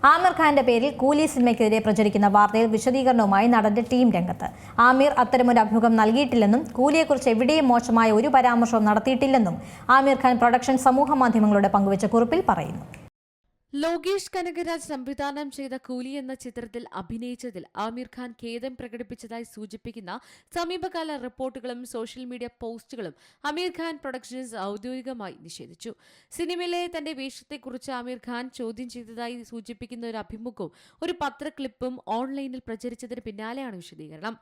ആമിർ ഖാന്റെ പേരിൽ കൂലി സിനിമയ്ക്കെതിരെ പ്രചരിക്കുന്ന വാർത്തയിൽ വിശദീകരണവുമായി നടന്റെ ടീം രംഗത്ത്. ആമിർ അത്തരമൊരു അഭിമുഖം നൽകിയിട്ടില്ലെന്നും കൂലിയെക്കുറിച്ച് എവിടെയും മോശമായ ഒരു പരാമർശവും നടത്തിയിട്ടില്ലെന്നും ആമിർ ഖാൻ പ്രൊഡക്ഷൻ സമൂഹമാധ്യമങ്ങളോട് പങ്കുവച്ച കുറിപ്പിൽ പറയുന്നു. ലോകേഷ് കനകരാജ് സംവിധാനം ചെയ്ത കൂലി എന്ന ചിത്രത്തിൽ അഭിനയിച്ചതിൽ ആമിർ ഖാൻ ഖേദം പ്രകടിപ്പിച്ചതായി സൂചിപ്പിക്കുന്ന സമീപകാല റിപ്പോർട്ടുകളും സോഷ്യൽ മീഡിയ പോസ്റ്റുകളും ആമിർ ഖാൻ പ്രൊഡക്ഷൻസ് ഔദ്യോഗികമായി നിഷേധിച്ചു. സിനിമയിലെ തന്റെ വേഷത്തെക്കുറിച്ച് ആമിർ ഖാൻ ചോദ്യം ചെയ്തതായി സൂചിപ്പിക്കുന്ന ഒരു അഭിമുഖവും ഒരു പത്രക്ലിപ്പും ഓൺലൈനിൽ പ്രചരിച്ചതിന് പിന്നാലെയാണ് വിശദീകരണം.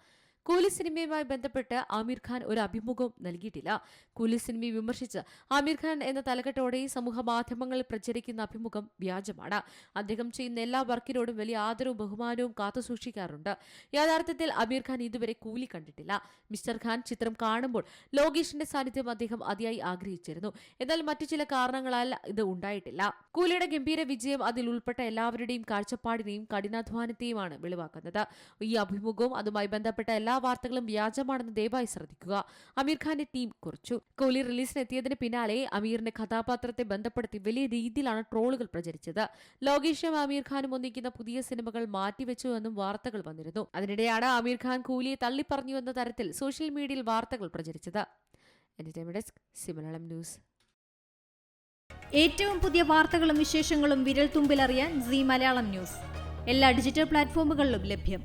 കൂലി സിനിമയുമായി ബന്ധപ്പെട്ട് ആമിർ ഖാൻ ഒരു അഭിമുഖവും നൽകിയിട്ടില്ല. കൂലി സിനിമയെ വിമർശിച്ച് ആമിർ ഖാൻ എന്ന തലക്കെട്ടോടെ സമൂഹ മാധ്യമങ്ങളിൽ പ്രചരിക്കുന്ന അഭിമുഖം വ്യാജമാണ്. അദ്ദേഹം ചെയ്യുന്ന എല്ലാ വർക്കിനോടും വലിയ ആദരവും ബഹുമാനവും കാത്തുസൂക്ഷിക്കാറുണ്ട്. യഥാർത്ഥത്തിൽ ആമിർ ഖാൻ ഇതുവരെ കൂലി കണ്ടിട്ടില്ല. മിസ്റ്റർ ഖാൻ ചിത്രം കാണുമ്പോൾ ലോകേഷിന്റെ സാന്നിധ്യം അദ്ദേഹം അതിയായി ആഗ്രഹിച്ചിരുന്നു. എന്നാൽ മറ്റു ചില കാരണങ്ങളാൽ ഇത് ഉണ്ടായിട്ടില്ല. കൂലിയുടെ ഗംഭീര വിജയം അതിൽ ഉൾപ്പെട്ട എല്ലാവരുടെയും കാഴ്ചപ്പാടിനെയും കഠിനാധ്വാനത്തെയുമാണ് വെളിവാക്കുന്നത്. ഈ അഭിമുഖവും അതുമായി ബന്ധപ്പെട്ട എല്ലാ വാർത്തകളും വ്യാജമാണെന്ന് ദയവായി ശ്രദ്ധിക്കുക, ആമിർ ഖാന്റെ ടീം കുറിച്ചു. കൂലി റിലീസിനെത്തിയതിന് പിന്നാലെ അമീറിന്റെ കഥാപാത്രത്തെ ബന്ധപ്പെടുത്തി വലിയ രീതിയിലാണ് ട്രോളുകൾ പ്രചരിച്ചത്. ലോകേഷും ആമിർ ഖാനും ഒന്നിക്കുന്ന പുതിയ സിനിമകൾ മാറ്റിവെച്ചുവെന്നും വാർത്തകൾ വന്നിരുന്നു. അതിനിടെയാണ് ആമിർ ഖാൻ കൂലിയെ തള്ളിപ്പറഞ്ഞു എന്ന തരത്തിൽ സോഷ്യൽ മീഡിയയിൽ വാർത്തകൾ പ്രചരിച്ചത്. മലയാളം ന്യൂസ്. ഏറ്റവും പുതിയ വാർത്തകളും വിശേഷങ്ങളും വിരൽ തുമ്പിലറിയാൻ സീ മലയാളം ന്യൂസ് എല്ലാ ഡിജിറ്റൽ പ്ലാറ്റ്ഫോമുകളിലും ലഭ്യം.